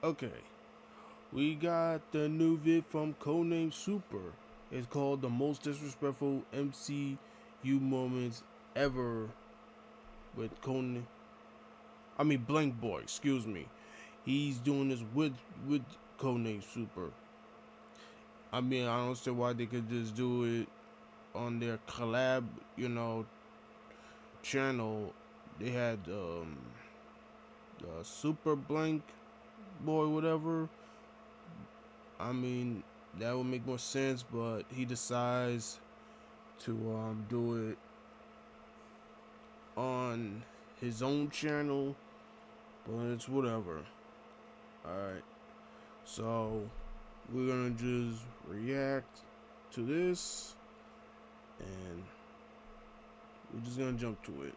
Okay, we got the new vid from Codename Super. It's called the most disrespectful MCU moments ever with Codename. I mean Blank Boy. Excuse me. He's doing this with Codename Super. I mean, I don't see why they could just do it on their collab, channel. They had the Super Blank Boy, whatever. I mean, that would make more sense, but he decides to do it on his own channel, but it's whatever. Alright, so we're gonna just react to this and we're just gonna jump to it.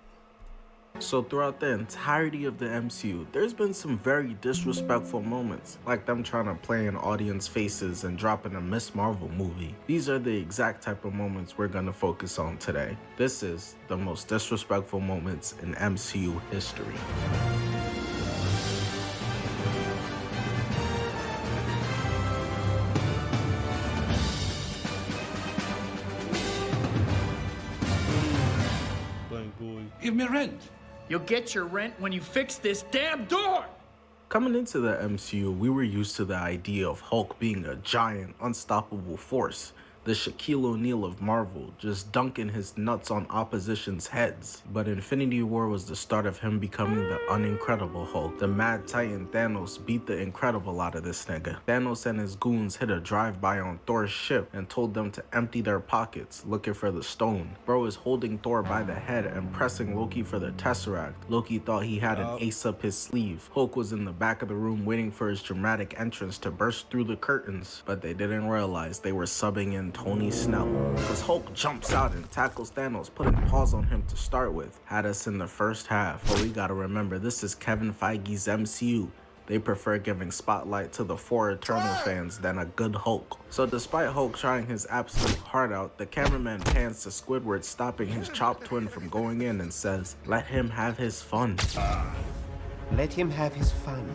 So throughout the entirety of the MCU, there's been some very disrespectful moments, like them trying to play in audience faces and dropping a Miss Marvel movie. These are the exact type of moments we're gonna focus on today. This is the most disrespectful moments in MCU history. Blank Boy. Give me rent. You'll get your rent when you fix this damn door! Coming into the MCU, we were used to the idea of Hulk being a giant, unstoppable force. The Shaquille O'Neal of Marvel, just dunking his nuts on opposition's heads. But Infinity War was the start of him becoming the unincredible Hulk. The Mad Titan Thanos beat the incredible out of this nigga. Thanos and his goons hit a drive-by on Thor's ship and told them to empty their pockets, looking for the stone. Bro is holding Thor by the head and pressing Loki for the Tesseract. Loki thought he had an ace up his sleeve. Hulk was in the back of the room waiting for his dramatic entrance to burst through the curtains, but they didn't realize they were subbing in Tony Snell. Cause Hulk jumps out and tackles Thanos, putting pause on him to start with. Had us in the first half, but we gotta remember this is Kevin Feige's MCU. They prefer giving spotlight to the 4 Eternal fans than a good Hulk. So despite Hulk trying his absolute heart out, the cameraman pans to Squidward stopping his chopped twin from going in and says, "Let him have his fun." Let him have his fun.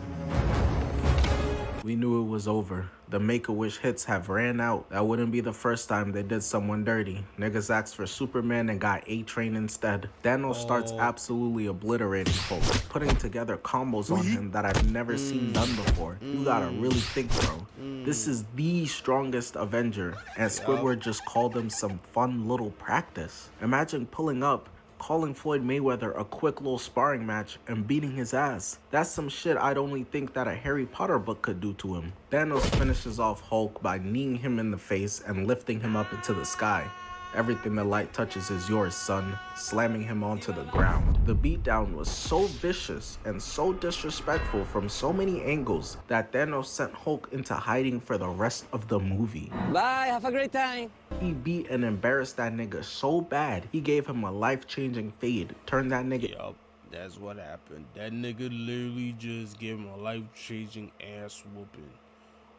We knew it was over. The Make-A-Wish hits have ran out. That wouldn't be the first time they did someone dirty. Niggas asked for Superman and got A-Train instead. Thanos starts absolutely obliterating Hulk, putting together combos on him that I've never seen done before. You gotta really think, bro. This is the strongest Avenger, and Squidward just called him some fun little practice. Imagine pulling up, calling Floyd Mayweather a quick little sparring match and beating his ass. That's some shit I'd only think that a Harry Potter book could do to him. Thanos finishes off Hulk by kneeing him in the face and lifting him up into the sky. "Everything the light touches is yours, son," slamming him onto the ground. The beatdown was so vicious and so disrespectful from so many angles that Thanos sent Hulk into hiding for the rest of the movie. Bye, have a great time. He beat and embarrassed that nigga so bad, he gave him a life-changing fade, turned that nigga... Yup, that's what happened. That nigga literally just gave him a life-changing ass whooping.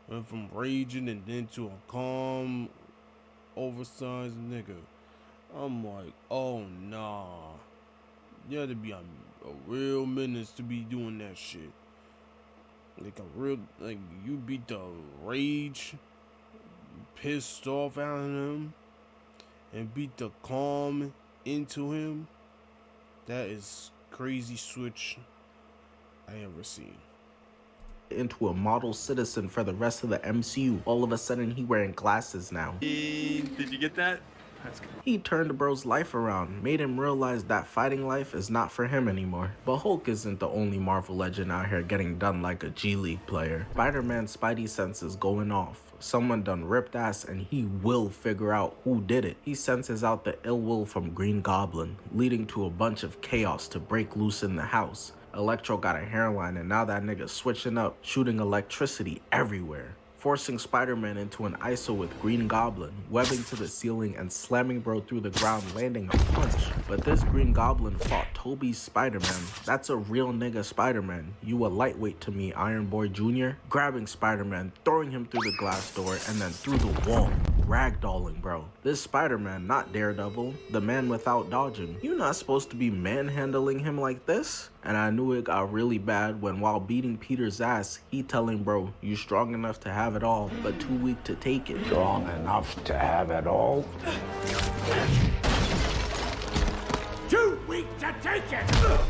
Went from raging and then to a calm, oversized nigga. I'm like, oh nah. You had to be a real menace to be doing that shit. Like you beat the rage, pissed off out of him, and beat the calm into him. That is crazy switch I ever seen. Into a model citizen for the rest of the MCU. All of a sudden, he wearing glasses now. Did you get that? That's good. He turned bro's life around, made him realize that fighting life is not for him anymore. But Hulk isn't the only Marvel legend out here getting done like a G League player. Spider-Man's spidey senses going off. Someone done ripped ass and he will figure out who did it. He senses out the ill will from Green Goblin, leading to a bunch of chaos to break loose in the house. Electro got a hairline and now that nigga switching up, shooting electricity everywhere, forcing Spider-Man into an ISO with Green Goblin, webbing to the ceiling and slamming bro through the ground, landing a punch. But this Green Goblin fought Toby's Spider-Man. That's a real nigga Spider-Man. You a lightweight to me, Iron Boy Jr. Grabbing Spider-Man, throwing him through the glass door and then through the wall. ragdolling, bro. This Spider-Man, not Daredevil, the man without dodging. You're not supposed to be manhandling him like this. And I knew it got really bad when, while beating Peter's ass, he telling bro, you strong enough to have it all, but too weak to take it. Strong enough to have it all? Too weak to take it!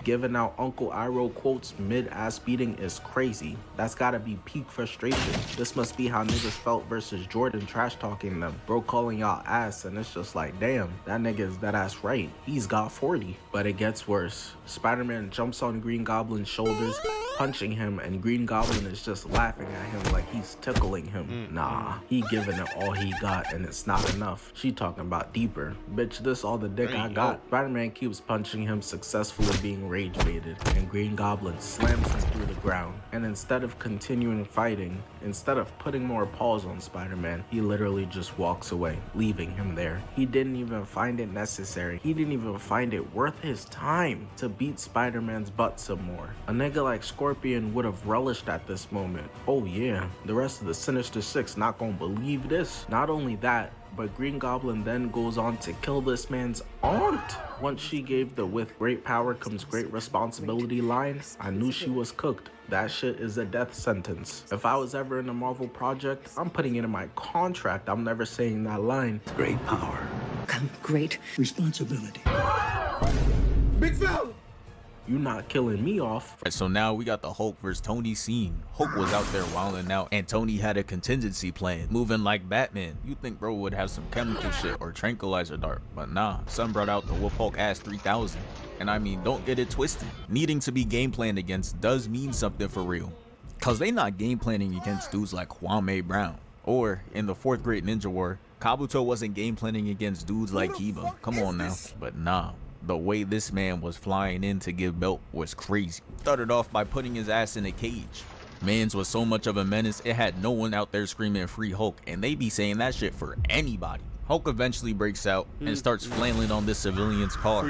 Giving out Uncle Iroh quotes mid-ass beating is crazy. That's gotta be peak frustration. This must be how niggas felt versus Jordan trash talking them. Bro calling y'all ass, and it's just like, damn, that nigga is that ass right. He's got 40. But it gets worse. Spider-Man jumps on Green Goblin's shoulders, punching him, and Green Goblin is just laughing at him like he's tickling him. Nah, he giving it all he got, and it's not enough. She talking about deeper. Bitch, this all the dick I got. Spider-Man keeps punching him, successfully being rage baited, and Green Goblin slams him through the ground. And instead of continuing fighting, instead of putting more paws on Spider-Man, he literally just walks away, leaving him there. He didn't even find it necessary. He didn't even find it worth his time to beat Spider-Man's butt some more. A nigga like Scorpion would have relished at this moment. Oh yeah, the rest of the Sinister Six not gonna believe this. Not only that, but Green Goblin then goes on to kill this man's aunt. Once she gave the "with great power comes great responsibility" line, I knew she was cooked. That shit is a death sentence. If I was ever in a Marvel project, I'm putting it in my contract. I'm never saying that line. Great power. Come great responsibility. Big fella! You not killing me off. So now we got the Hulk versus Tony scene. Hulk was out there wilding out, and Tony had a contingency plan, moving like Batman. You think bro would have some chemical shit or tranquilizer dart, but nah, son brought out the whoop Hulk ass 3000. And I mean, don't get it twisted. Needing to be game planned against does mean something for real. Cause they not game planning against dudes like Kwame Brown. Or in the 4th grade Ninja War, Kabuto wasn't game planning against dudes like Kiba. Come on now. But nah. The way this man was flying in to give belt was crazy. Started off by putting his ass in a cage. Mans was so much of a menace, it had no one out there screaming free Hulk, and they be saying that shit for anybody. Hulk eventually breaks out and starts flailing on this civilian's car,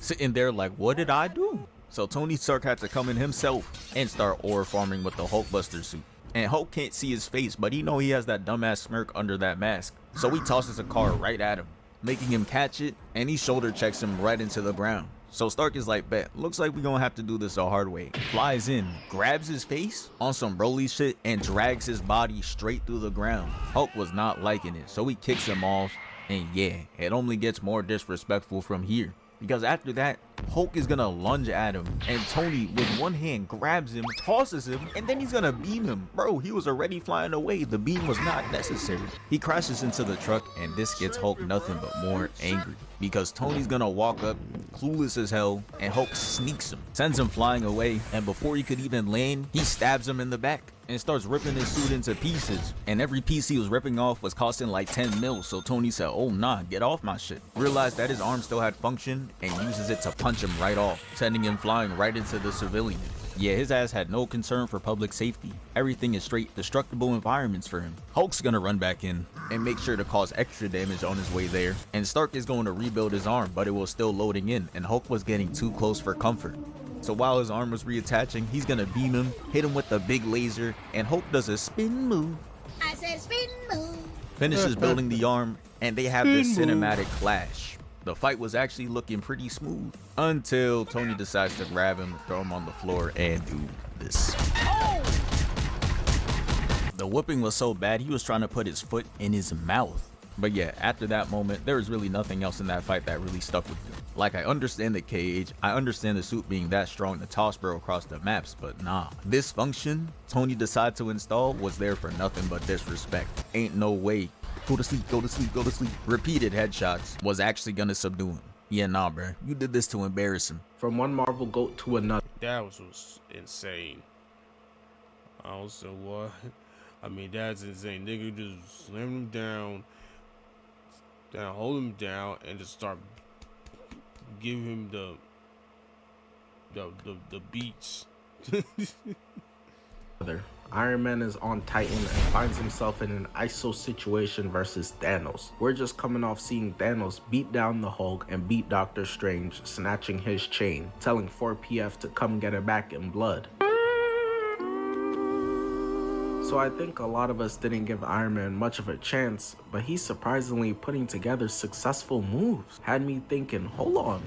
sitting there like, what did I do? So Tony Stark had to come in himself and start ore farming with the Hulkbuster suit. And Hulk can't see his face, but he know he has that dumbass smirk under that mask. So he tosses a car right at him, making him catch it, and he shoulder checks him right into the ground. So Stark is like, bet, looks like we gonna have to do this the hard way. Flies in, grabs his face on some Broly shit, and drags his body straight through the ground. Hulk was not liking it, so he kicks him off, and yeah, it only gets more disrespectful from here. Because after that, Hulk is gonna lunge at him, and Tony with one hand grabs him, tosses him, and then he's gonna beam him. Bro, he was already flying away. The beam was not necessary. He crashes into the truck, and this gets Hulk nothing but more angry. Because Tony's gonna walk up, clueless as hell, and Hulk sneaks him, sends him flying away, and before he could even land, he stabs him in the back and starts ripping his suit into pieces. And every piece he was ripping off was costing like 10 mil, so Tony said, oh nah, get off my shit. Realized that his arm still had function and uses it to punch him right off, sending him flying right into the civilian. Yeah, his ass had no concern for public safety. Everything is straight destructible environments for him. Hulk's gonna run back in and make sure to cause extra damage on his way there. And Stark is going to rebuild his arm, but it was still loading in, and Hulk was getting too close for comfort. So while his arm was reattaching, he's gonna beam him, hit him with the big laser, and Hulk does a spin move. I said spin move. Finishes building the arm, and they have this cinematic clash. The fight was actually looking pretty smooth until Tony decides to grab him, throw him on the floor, and do this. The whooping was so bad, he was trying to put his foot in his mouth. But yeah, after that moment, there was really nothing else in that fight that really stuck with me. Like, I understand the cage, I understand the suit being that strong to toss bro across the maps, but nah. This function Tony decided to install was there for nothing but disrespect. Ain't no way. Go to sleep, go to sleep, go to sleep. Repeated headshots was actually gonna subdue him. Yeah, nah, bro. You did this to embarrass him. From one Marvel goat to another. That was insane. I don't know what. I mean, that's insane. Nigga just slam him down, hold him down, and just start give him the beats. Iron Man is on Titan and finds himself in an ISO situation versus Thanos. We're just coming off seeing Thanos beat down the Hulk and beat Doctor Strange, snatching his chain, telling 4PF to come get it back in blood. So I think a lot of us didn't give Iron Man much of a chance, but he's surprisingly putting together successful moves. Had me thinking, hold on,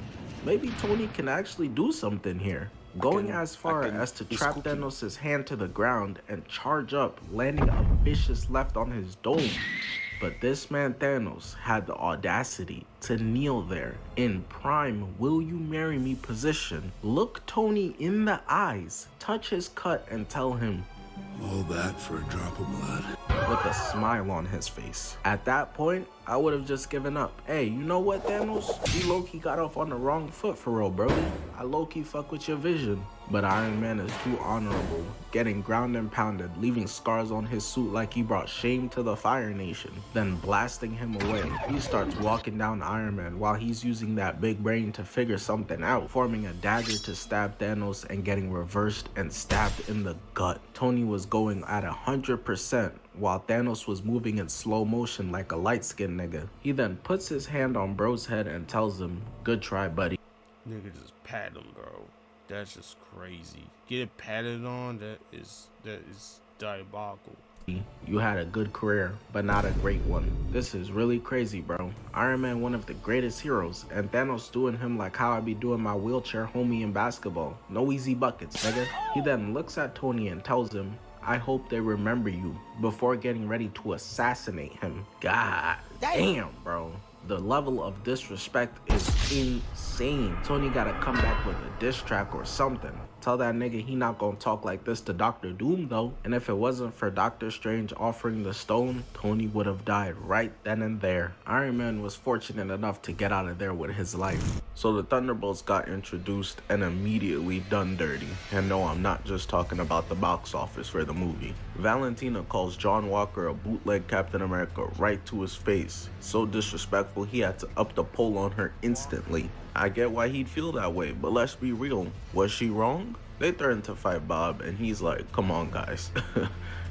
maybe Tony can actually do something here. Going as far as to trap Thanos' hand to the ground and charge up, landing a vicious left on his dome. But this man Thanos had the audacity to kneel there in prime will you marry me position, look Tony in the eyes, touch his cut and tell him, All that for a drop of blood. with a smile on his face. At that point, I would have just given up. Hey, you know what, Thanos? You low-key got off on the wrong foot for real, brody. I low-key fuck with your vision. But Iron Man is too honorable, getting ground and pounded, leaving scars on his suit like he brought shame to the Fire Nation. Then blasting him away, he starts walking down Iron Man while he's using that big brain to figure something out, forming a dagger to stab Thanos and getting reversed and stabbed in the gut. Tony was going at 100%, while Thanos was moving in slow motion like a light-skinned nigga. He then puts his hand on bro's head and tells him, good try, buddy. Nigga just pat him, bro. That's just crazy. Get it patted on, that is diabolical. You had a good career, but not a great one. This is really crazy, bro. Iron Man, one of the greatest heroes, and Thanos doing him like how I be doing my wheelchair homie in basketball. No easy buckets, nigga. He then looks at Tony and tells him, I hope they remember you, before getting ready to assassinate him. God damn, bro. The level of disrespect is insane. Tony gotta come back with a diss track or something. Tell that nigga he not gonna talk like this to Doctor Doom though. And if it wasn't for Doctor Strange offering the stone, Tony would have died right then and there. Iron Man was fortunate enough to get out of there with his life. So the Thunderbolts got introduced and immediately done dirty. And no, I'm not just talking about the box office for the movie. Valentina calls John Walker a bootleg Captain America right to his face. So disrespectful, he had to up the poll on her instantly. I get why he'd feel that way, but let's be real. Was she wrong? They threatened to fight Bob, and he's like, come on guys,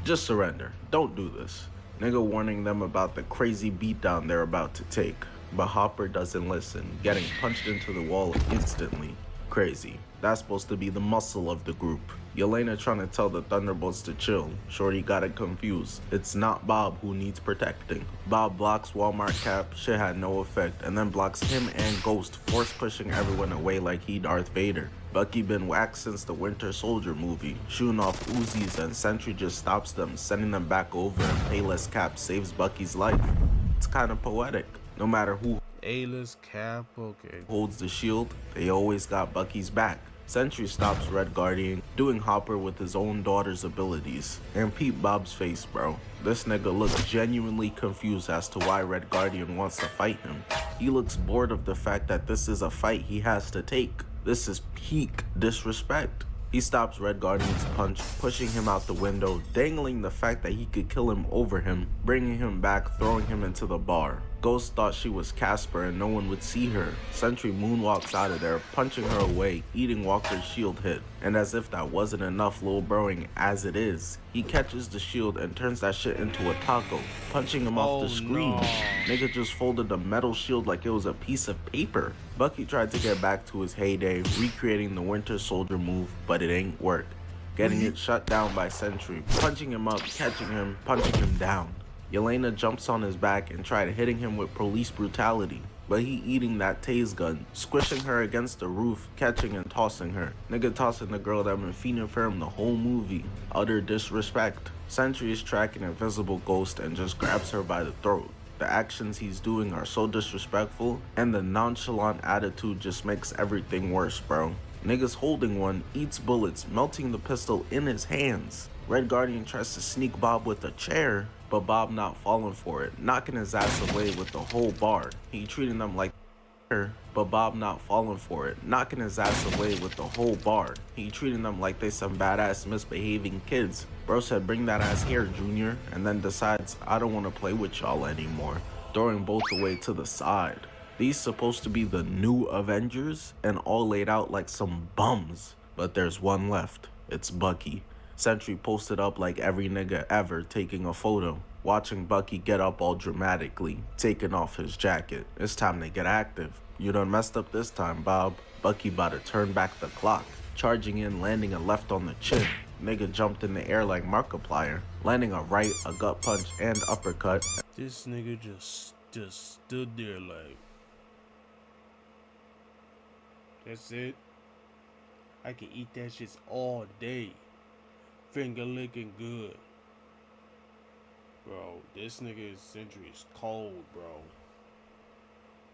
just surrender, don't do this. Nigga warning them about the crazy beatdown they're about to take. But Hopper doesn't listen, getting punched into the wall instantly. Crazy. That's supposed to be the muscle of the group. Yelena trying to tell the Thunderbolts to chill. Shorty got it confused. It's not Bob who needs protecting. Bob blocks Walmart Cap, shit had no effect, and then blocks him and Ghost, force pushing everyone away like he Darth Vader. Bucky been waxed since the Winter Soldier movie, shooting off Uzis, and Sentry just stops them, sending them back over, and Payless Cap saves Bucky's life. It's kinda poetic. No matter who A-list Cap, okay. holds the shield, they always got Bucky's back. Sentry stops Red Guardian, doing Hopper with his own daughter's abilities. And peep Bob's face, bro. This nigga looks genuinely confused as to why Red Guardian wants to fight him. He looks bored of the fact that this is a fight he has to take. This is peak disrespect. He stops Red Guardian's punch, pushing him out the window, dangling the fact that he could kill him over him, bringing him back, throwing him into the bar. Ghost thought she was Casper and no one would see her. Sentry moonwalks out of there, punching her away, eating Walker's shield hit. And as if that wasn't enough lil broing as it is, he catches the shield and turns that shit into a taco, punching him off the screen. No. Nigga just folded the metal shield like it was a piece of paper. Bucky tried to get back to his heyday, recreating the Winter Soldier move, but it ain't work. Getting it shut down by Sentry, punching him up, catching him, punching him down. Yelena jumps on his back and tried hitting him with police brutality, but he eating that tase gun, squishing her against the roof, catching and tossing her. Nigga tossing the girl that been feeding for him the whole movie. Utter disrespect. Sentry is tracking Invisible Ghost and just grabs her by the throat. The actions he's doing are so disrespectful, and the nonchalant attitude just makes everything worse, bro. Nigga's holding one, eats bullets, melting the pistol in his hands. Red Guardian tries to sneak Bob with a chair, but Bob not falling for it, knocking his ass away with the whole bar. He treating them like but Bob not falling for it, knocking his ass away with the whole bar. He treating them like they some badass misbehaving kids. Bro said bring that ass here, Junior, and then decides I don't want to play with y'all anymore, throwing both away to the side. These supposed to be the new Avengers and all laid out like some bums, but there's one left. It's Bucky. Sentry posted up like every nigga ever taking a photo, watching Bucky get up all dramatically, taking off his jacket. It's time to get active. You done messed up this time, Bob. Bucky about to turn back the clock, charging in, landing a left on the chin. Nigga jumped in the air like Markiplier, landing a right, a gut punch, and uppercut. This nigga just stood there like, that's it. I can eat that shit all day. Finger licking good. Bro, this nigga's century is cold, bro.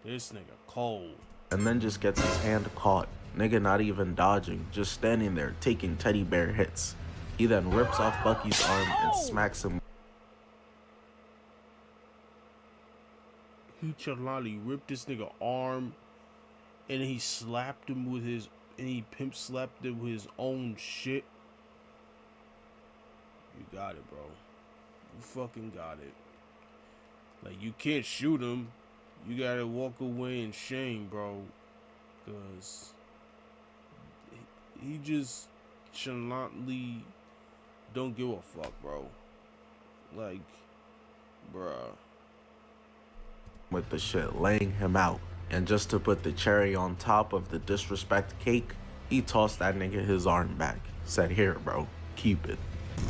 This nigga cold. And then just gets his hand caught. Nigga not even dodging, just standing there taking teddy bear hits. He then rips off Bucky's arm and smacks him. He Chalali ripped this nigga arm and he slapped him with his, and he pimp slapped him with his own shit. You got it, bro. You fucking got it. Like, you can't shoot him. You gotta walk away in shame, bro. Cause he just nonchalantly don't give a fuck, bro. Like, bruh. With the shit laying him out. And just to put the cherry on top of the disrespect cake, he tossed that nigga his arm back. Said, here, bro, keep it.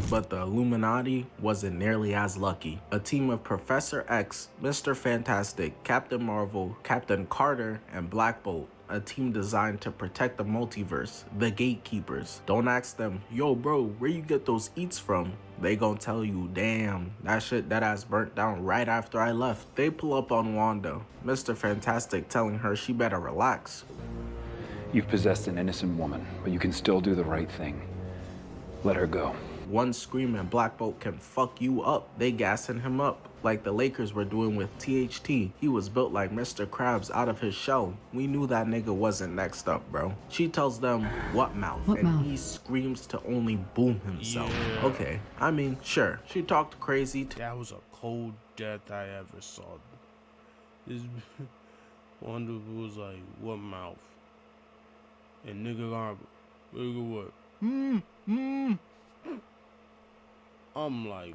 But the Illuminati wasn't nearly as lucky. A team of Professor X, Mr. Fantastic, Captain Marvel, Captain Carter, and Black Bolt. A team designed to protect the multiverse, the gatekeepers. Don't ask them, yo bro, where you get those eats from? They gon' tell you, damn, that shit that ass burnt down right after I left. They pull up on Wanda, Mr. Fantastic telling her she better relax. You've possessed an innocent woman, but you can still do the right thing. Let her go. One scream and Black Bolt can fuck you up. They gassing him up, like the Lakers were doing with THT. He was built like Mr. Krabs out of his shell. We knew that nigga wasn't next up, bro. She tells them, what mouth? He screams to only boom himself. Yeah. Okay, I mean, sure. She talked crazy. That was a cold death I ever saw. This Wanda was like, what mouth? And nigga what? I'm like,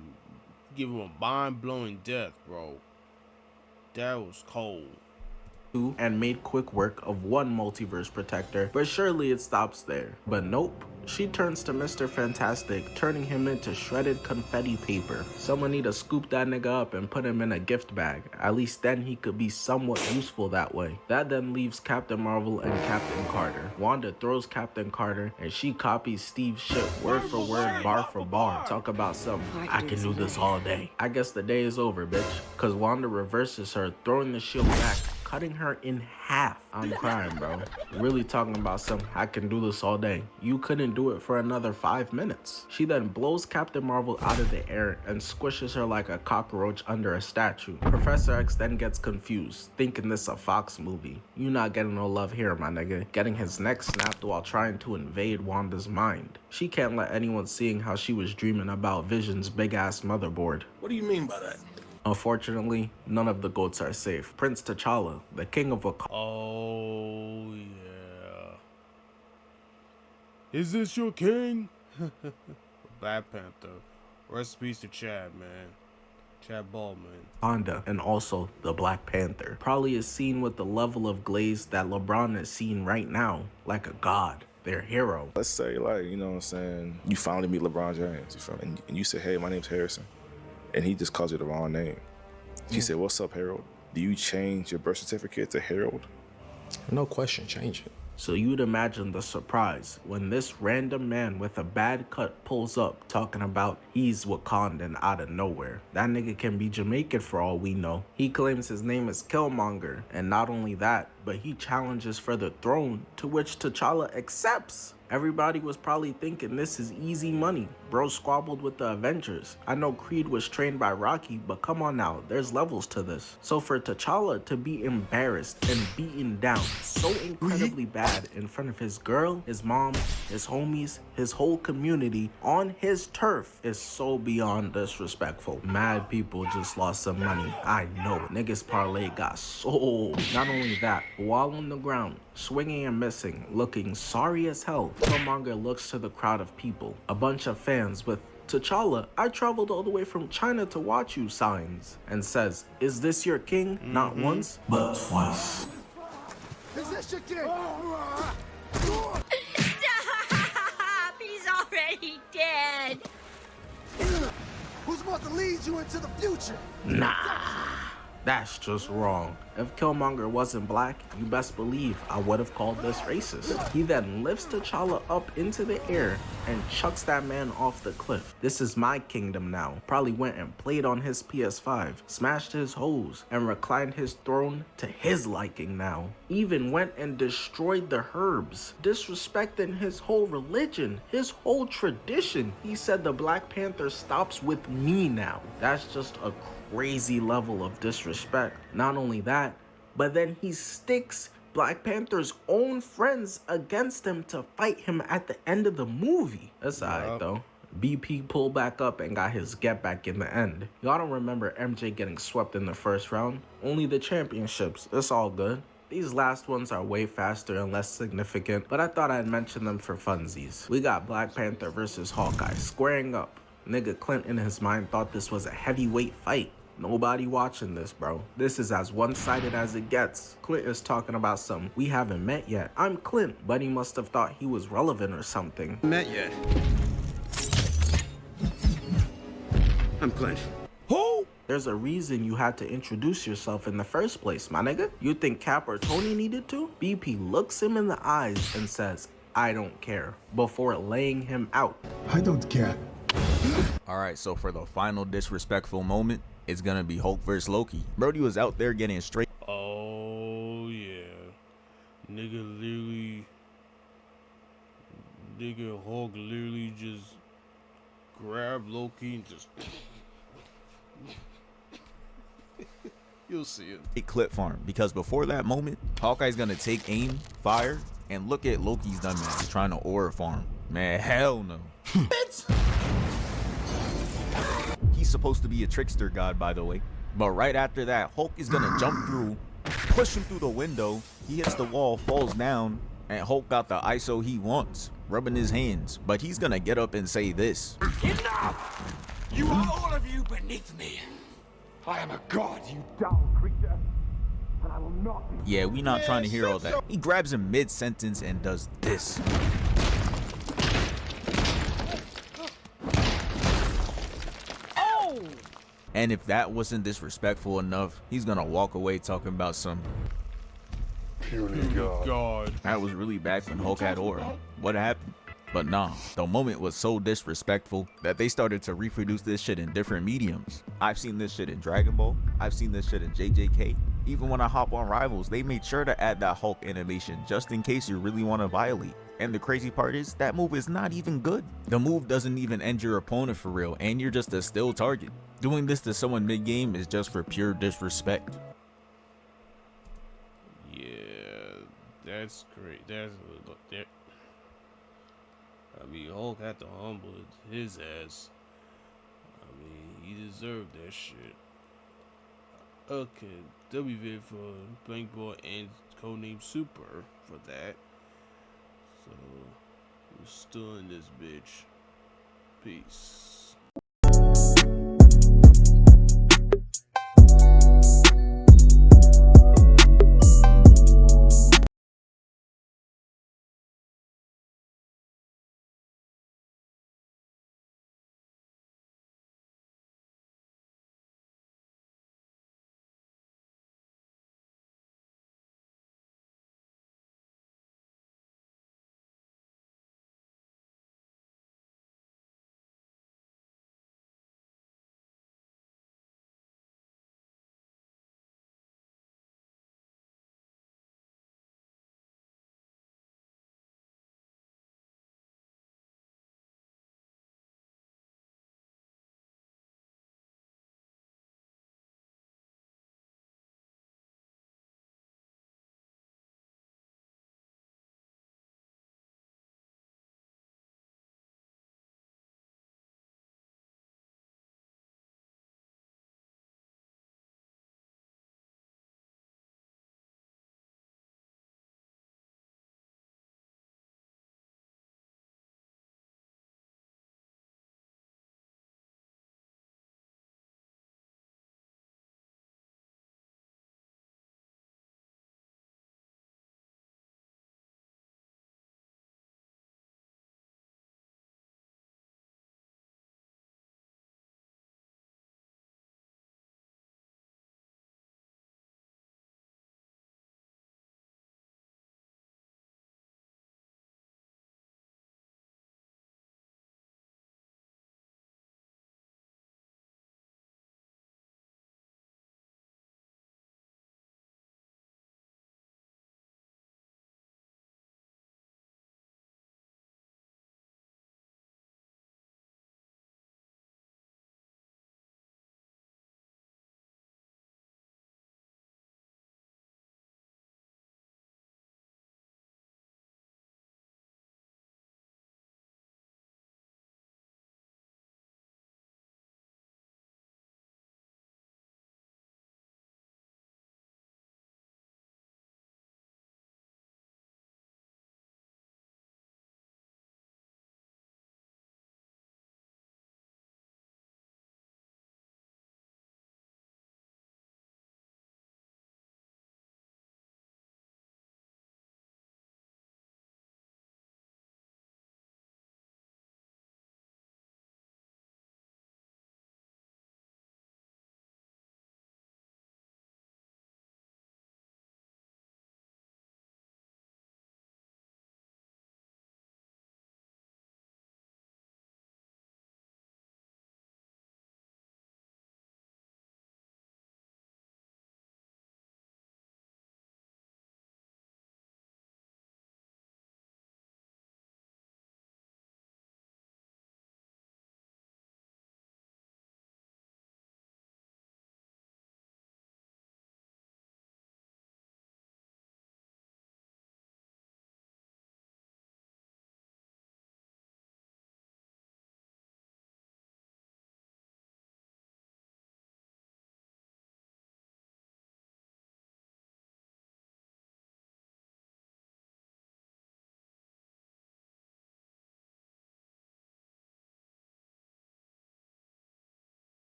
give him a mind-blowing death, bro. That was cold. And made quick work of one multiverse protector, but surely it stops there. But nope, she turns to Mr. Fantastic, turning him into shredded confetti paper. Someone need to scoop that nigga up and put him in a gift bag. At least then he could be somewhat useful that way. That then leaves Captain Marvel and Captain Carter. Wanda throws Captain Carter and she copies Steve's shit word for word, bar for bar. Talk about some, I can do this all day. I guess the day is over, bitch. Cause Wanda reverses her, throwing the shield back, cutting her in half. I'm crying, bro. Really talking about some, I can do this all day. You couldn't do it for another 5 minutes. She then blows Captain Marvel out of the air and squishes her like a cockroach under a statue. Professor X then gets confused, thinking this a Fox movie. You not getting no love here, my nigga. Getting his neck snapped while trying to invade Wanda's mind. She can't let anyone seeing how she was dreaming about Vision's big-ass motherboard. What do you mean by that? Unfortunately, none of the goats are safe. Prince T'Challa, the king of Wakanda. Oh, yeah. Is this your king? Black Panther. Rest in peace to Chad, man. Chad Baldwin. And also the Black Panther. Probably is seen with the level of glaze that LeBron is seen right now, like a god. Their hero. Let's say, like, you know what I'm saying, you finally meet LeBron James, you feel me? And you say, hey, my name's Harrison. And he just calls you the wrong name. He said, what's up, Harold? Do you change your birth certificate to Harold? No question, change it. So you'd imagine the surprise when this random man with a bad cut pulls up talking about he's Wakandan out of nowhere. That nigga can be Jamaican for all we know. He claims his name is Killmonger, and not only that, but he challenges for the throne, to which T'Challa accepts. Everybody was probably thinking this is easy money. Bro squabbled with the Avengers. I know Creed was trained by Rocky, but come on now, there's levels to this. So for T'Challa to be embarrassed and beaten down so incredibly bad in front of his girl, his mom, his homies, his whole community on his turf is so beyond disrespectful. Mad people just lost some money. I know it. Niggas parlay got sold. Not only that, while on the ground, swinging and missing, looking sorry as hell, Killmonger looks to the crowd of people. A bunch of fans with T'Challa, I traveled all the way from China to watch you signs, and says, is this your king? Not once, but twice. Is this your king? Stop! He's already dead. supposed to lead you into the future. Nah, that's just wrong. If Killmonger wasn't black, you best believe I would have called this racist. He then lifts T'Challa up into the air and chucks that man off the cliff. This is my kingdom now. Probably went and played on his PS5, smashed his hose, and reclined his throne to his liking now. Even went and destroyed the herbs, disrespecting his whole religion, his whole tradition. He said the Black Panther stops with me now. That's just a crazy level of disrespect. Not only that, but then he sticks Black Panther's own friends against him to fight him at the end of the movie. That's alright though. BP pulled back up and got his get back in the end. Y'all don't remember MJ getting swept in the first round? Only the championships. It's all good. These last ones are way faster and less significant, but I thought I'd mention them for funsies. We got Black Panther versus Hawkeye squaring up. Nigga Clint in his mind thought this was a heavyweight fight. Nobody watching this, bro. This is as one-sided as it gets. Clint is talking about some, we haven't met yet. I'm Clint, but he must have thought he was relevant or something. Met yet? I'm Clint. Who? There's a reason you had to introduce yourself in the first place, my nigga. You think Cap or Tony needed to? BP looks him in the eyes and says, I don't care, before laying him out. I don't care. Alright, so for the final disrespectful moment, it's gonna be Hulk vs. Loki. Brody was out there getting straight. Oh yeah, nigga Hulk literally just grabbed Loki and just. You'll see it. A clip farm, because before that moment, Hawkeye's gonna take aim, fire, and look at Loki's dumbass trying to aura farm. Man, hell no. He's supposed to be a trickster god, by the way. But right after that, Hulk is gonna jump through, push him through the window. He hits the wall, falls down, and Hulk got the ISO he wants, rubbing his hands. But he's gonna get up and say this. Enough! You are all of you beneath me. I am a god, you down creature. And I will not be. Yeah, we not trying to hear all that. He grabs him mid-sentence and does this. And if that wasn't disrespectful enough, he's gonna walk away talking about some Puny God. That was really back when Hulk had aura. What happened? But nah, the moment was so disrespectful that they started to reproduce this shit in different mediums. I've seen this shit in Dragon Ball. I've seen this shit in JJK. Even when I hop on Rivals, they made sure to add that Hulk animation just in case you really want to violate. And the crazy part is, that move is not even good. The move doesn't even end your opponent for real, and you're just a still target. Doing this to someone mid-game is just for pure disrespect. Yeah, that's great. That's that. I mean, Hulk had to humble his ass. I mean, he deserved that shit. Okay, WV for Blank Boy and Codename Super for that. So, we're still in this bitch. Peace.